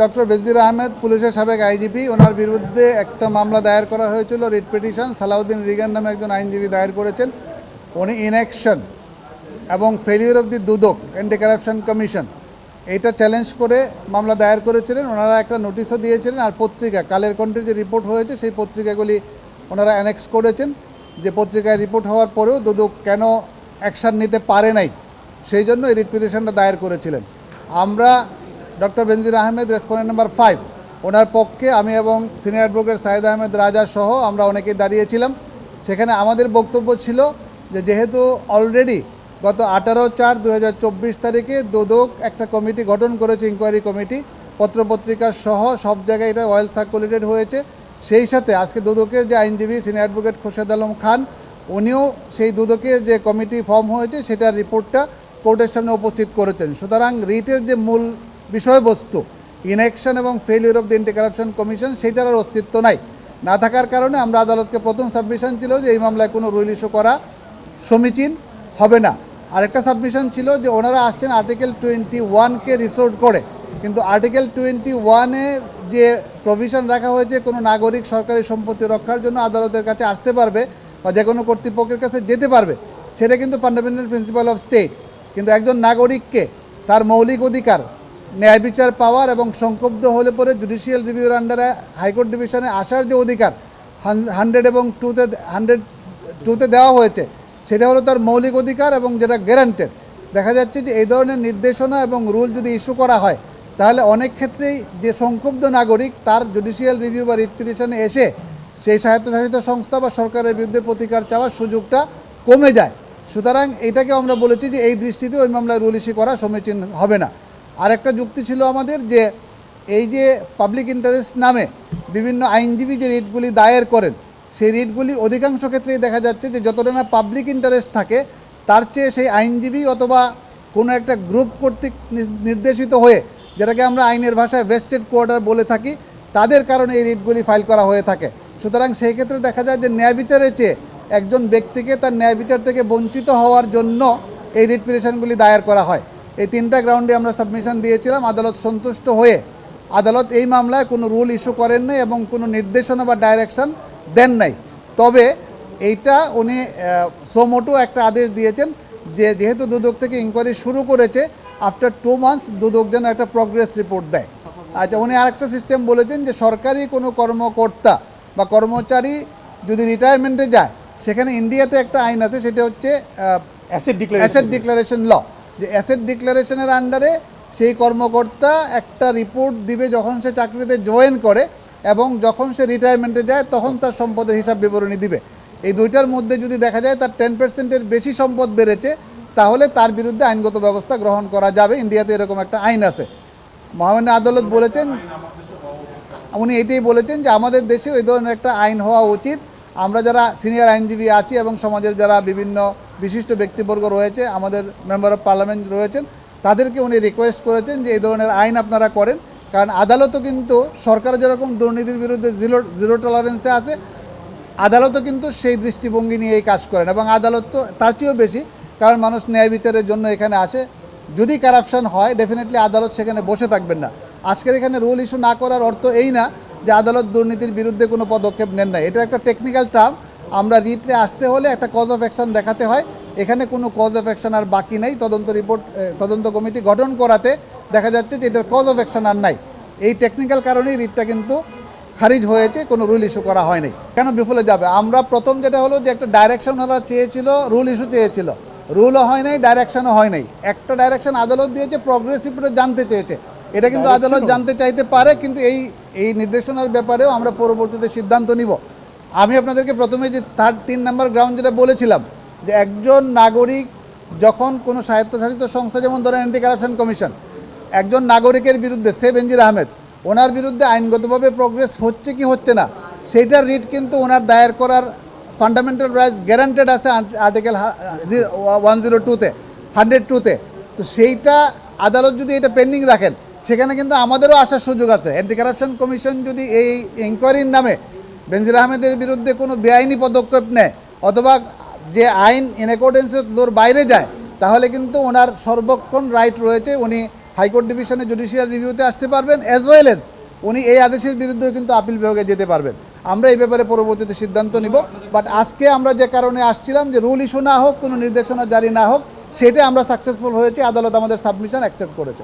Doctor বেনজির আহমেদ পুলিশের সাবেক IGP ওনার বিরুদ্ধে একটা মামলা দায়ের করা হয়েছিল রিট পিটিশন। সালাউদ্দিন রিগান নামে একজন আইনজীবী দায়ের করেছেন। উনি ইনঅ্যাকশন এবং failure of the Dudok anti corruption commission এইটা চ্যালেঞ্জ করে মামলা দায়ের করেছিলেন। ওনারা একটা নোটিশও দিয়েছিলেন, আর পত্রিকা কালের কণ্ঠের যে রিপোর্ট হয়েছে সেই পত্রিকাগুলি ওনারা অ্যানেক্স করেছেন যে পত্রিকায় রিপোর্ট হওয়ার পরেও দুদক কেন অ্যাকশান নিতে পারে নাই, সেই জন্য এই রিট পিটিশনটা দায়ের করেছিলেন। আমরা ডক্টর বেনজির আহমেদ রেসপন্ডেন্ট নাম্বার 5 ওনার পক্ষে আমি এবং সিনিয়র অ্যাডভোকেট সাইদ আহমেদ রাজা সহ আমরা অনেকেই দাঁড়িয়েছিলাম। সেখানে আমাদের বক্তব্য ছিল যে যেহেতু অলরেডি গত 18/4/2024 তারিখে দুদক একটা কমিটি গঠন করেছে, ইনকোয়ারি কমিটি, পত্রপত্রিকা সহ সব জায়গায় এটা ওয়েল সার্কুলেটেড হয়েছে। সেই সাথে আজকে দুদকের যে আইনজীবী সিনিয়র অ্যাডভোকেট খোরশেদ আলম খান উনিও সেই দুদকের যে কমিটি ফর্ম হয়েছে সেটার রিপোর্টটা কোর্টের সামনে উপস্থিত করেছেন। সুতরাং রিটের যে মূল বিষয়বস্তু ইনঅ্যাকশন এবং failure of the anti corruption commission সেটার আর অস্তিত্ব না থাকার কারণে আমরা আদালতকে প্রথম সাবমিশন ছিল যে এই মামলায় কোনো রুল ইস্যু করা সমীচীন হবে না। আরেকটা সাবমিশন ছিল যে ওনারা আসছেন আর্টিকেল 21-কে রিসোর্ট করে, কিন্তু আর্টিকেল 21-এর যে প্রভিশন রাখা হয়েছে কোনো নাগরিক সরকারি সম্পত্তি রক্ষার জন্য আদালতের কাছে আসতে পারবে বা যে কোনো কর্তৃপক্ষের কাছে যেতে পারবে, সেটা কিন্তু ফান্ডামেন্টাল প্রিন্সিপাল অফ স্টেট। কিন্তু একজন নাগরিককে তার মৌলিক অধিকার ন্যায় বিচার পাওয়ার এবং সংক্ষুব্ধ হলে পরে জুডিশিয়াল রিভিউর আন্ডারে হাইকোর্ট ডিভিশনে আসার যে অধিকার 100 এবং 2-তে দেওয়া হয়েছে, সেটা হলো তার মৌলিক অধিকার এবং যেটা গ্যারান্টেড। দেখা যাচ্ছে যে এই ধরনের নির্দেশনা এবং রুল যদি ইস্যু করা হয় তাহলে অনেক ক্ষেত্রেই যে সংক্ষুব্ধ নাগরিক তার জুডিশিয়াল রিভিউ বা রিট পিটিশনে এসে সেই স্বায়ত্তশাসিত সংস্থা বা সরকারের বিরুদ্ধে প্রতিকার চাওয়ার সুযোগটা কমে যায়। সুতরাং এটাকে আমরা বলেছি যে এই দৃষ্টিতে ওই মামলায় রুল ইস্যু করা সমীচীন হবে না। আরেকটা যুক্তি ছিল আমাদের যে এই যে পাবলিক ইন্টারেস্ট নামে বিভিন্ন আইনজীবী যে রিটগুলি দায়ের করেন সেই রিটগুলি অধিকাংশ ক্ষেত্রেই দেখা যাচ্ছে যে যতটা না পাবলিক ইন্টারেস্ট থাকে তার চেয়ে সেই আইনজীবী অথবা কোনো একটা গ্রুপ কর্তৃক নির্দেশিত হয়ে, যেটাকে আমরা আইনের ভাষায় ভেস্টেড কোয়ার্টার বলে থাকি, তাদের কারণে এই রিটগুলি ফাইল করা হয়ে থাকে। সুতরাং সেই ক্ষেত্রে দেখা যায় যে ন্যায় বিচারের চেয়ে একজন ব্যক্তিকে তার ন্যায় বিচার থেকে বঞ্চিত হওয়ার জন্য এই রিট পিটিশনগুলি দায়ের করা হয়। এই 3টা গ্রাউন্ডে আমরা সাবমিশন দিয়েছিলাম। আদালত সন্তুষ্ট হয়ে আদালত এই মামলায় কোনো রুল ইস্যু করেন নাই এবং কোনো নির্দেশনা বা ডাইরেকশন দেন নাই। তবে এইটা উনি সোমোটো একটা আদেশ দিয়েছেন যে যেহেতু দুদক থেকে ইনকোয়ারি শুরু করেছে, আফটার 2 মান্থস দুদক যেন একটা প্রগ্রেস রিপোর্ট দেয়। আচ্ছা, উনি আরেকটা সিস্টেম বলেছেন যে সরকারি কোনো কর্মকর্তা বা কর্মচারী যদি রিটায়ারমেন্টে যায়, সেখানে ইন্ডিয়াতে একটা আইন আছে, সেটা হচ্ছে অ্যাসেট ডিক্লারেশন ল, যে অ্যাসেট ডিক্লারেশনের আন্ডারে সেই কর্মকর্তা একটা রিপোর্ট দিবে যখন সে চাকরিতে জয়েন করে এবং যখন সে রিটায়ারমেন্টে যায় তখন তার সম্পদের হিসাব বিবরণী দিবে। এই দুইটার মধ্যে যদি দেখা যায় তার 10%-এর বেশি সম্পদ বেড়েছে তাহলে তার বিরুদ্ধে আইনগত ব্যবস্থা গ্রহণ করা যাবে। ইন্ডিয়াতে এরকম একটা আইন আছে। মহামান্য আদালত বলেছেন, উনি এটাই বলেছেন যে আমাদের দেশে এই ধরনের একটা আইন হওয়া উচিত। আমরা যারা সিনিয়র আইনজীবী আছি এবং সমাজের যারা বিভিন্ন বিশিষ্ট ব্যক্তিবর্গ রয়েছে, আমাদের মেম্বার অফ পার্লামেন্ট রয়েছেন, তাদেরকে উনি রিকোয়েস্ট করেছেন যে এই ধরনের আইন আপনারা করেন। কারণ আদালতও কিন্তু সরকার যেরকম দুর্নীতির বিরুদ্ধে জিরো টলারেন্সে আছে, আদালতও কিন্তু সেই দৃষ্টিভঙ্গি নিয়ে এই কাজ করেন এবং আদালত তো তার চেয়েও বেশি, কারণ মানুষ ন্যায় বিচারের জন্য এখানে আসে। যদি কারাপশন হয় ডেফিনেটলি আদালত সেখানে বসে থাকবেন না। আজকের এখানে রুল ইস্যু না করার অর্থ এই না যে আদালত দুর্নীতির বিরুদ্ধে কোনো পদক্ষেপ নেন না। এটা একটা টেকনিক্যাল টার্ম। আমরা রিটে আসতে হলে একটা কজ অফ অ্যাকশন দেখাতে হয়। এখানে কোনো কজ অফ অ্যাকশন আর বাকি নেই। তদন্ত কমিটি গঠন করাতে দেখা যাচ্ছে যে এটার কজ অফ অ্যাকশন আর নাই। এই টেকনিক্যাল কারণেই রিটটা কিন্তু খারিজ হয়েছে, কোনো রুল ইস্যু করা হয়নি। কেন বিফলে যাবে? আমরা প্রথম যেটা হলো যে একটা ডাইরেকশন ওরা চেয়েছিল, রুল ইস্যু চেয়েছিল, রুলও হয় নাই, ডাইরেকশনও হয় নাই। একটা ডাইরেকশন আদালত দিয়েছে, প্রগ্রেসিভ জানতে চেয়েছে। এটা কিন্তু আদালত জানতে চাইতে পারে, কিন্তু এই নির্দেশনার ব্যাপারেও আমরা পরবর্তীতে সিদ্ধান্ত নিব। আমি আপনাদেরকে প্রথমে যে 3 নম্বর গ্রাউন্ড যেটা বলেছিলাম যে একজন নাগরিক যখন কোনো স্বায়ত্তশাসিত সংস্থা, যেমন ধরেন অ্যান্টি কারাপশন কমিশন, একজন নাগরিকের বিরুদ্ধে, সে বেনজির আহমেদ, ওনার বিরুদ্ধে আইনগতভাবে প্রগ্রেস হচ্ছে কি হচ্ছে না সেইটার রিট কিন্তু ওনার দায়ের করার ফান্ডামেন্টাল রাইটস গ্যারান্টেড আছে আর্টিকেল 102-তে 102-তে। তো সেইটা আদালত যদি এটা পেন্ডিং রাখেন, সেখানে কিন্তু আমাদেরও আসার সুযোগ আছে। অ্যান্টি কারাপশন কমিশন যদি এই ইনকোয়ারির নামে বেনজির আহমেদের বিরুদ্ধে কোনো বেআইনি পদক্ষেপ নেয় অথবা যে আইন ইন অ্যাকর্ডেন্স লোর বাইরে যায়, তাহলে কিন্তু ওনার সর্বক্ষণ রাইট রয়েছে উনি হাইকোর্ট ডিভিশনে জুডিশিয়াল রিভিউতে আসতে পারবেন, অ্যাজ ওয়েল এজ উনি এই আদেশের বিরুদ্ধেও কিন্তু আপিল বিভাগে যেতে পারবেন। আমরা এই ব্যাপারে পরবর্তীতে সিদ্ধান্ত নিব। বাট আজকে আমরা যে কারণে আসছিলাম যে রুল ইস্যু না হোক, কোনো নির্দেশনা জারি না হোক, সেটা আমরা সাকসেসফুল হয়েছি। আদালত আমাদের সাবমিশন অ্যাকসেপ্ট করেছে।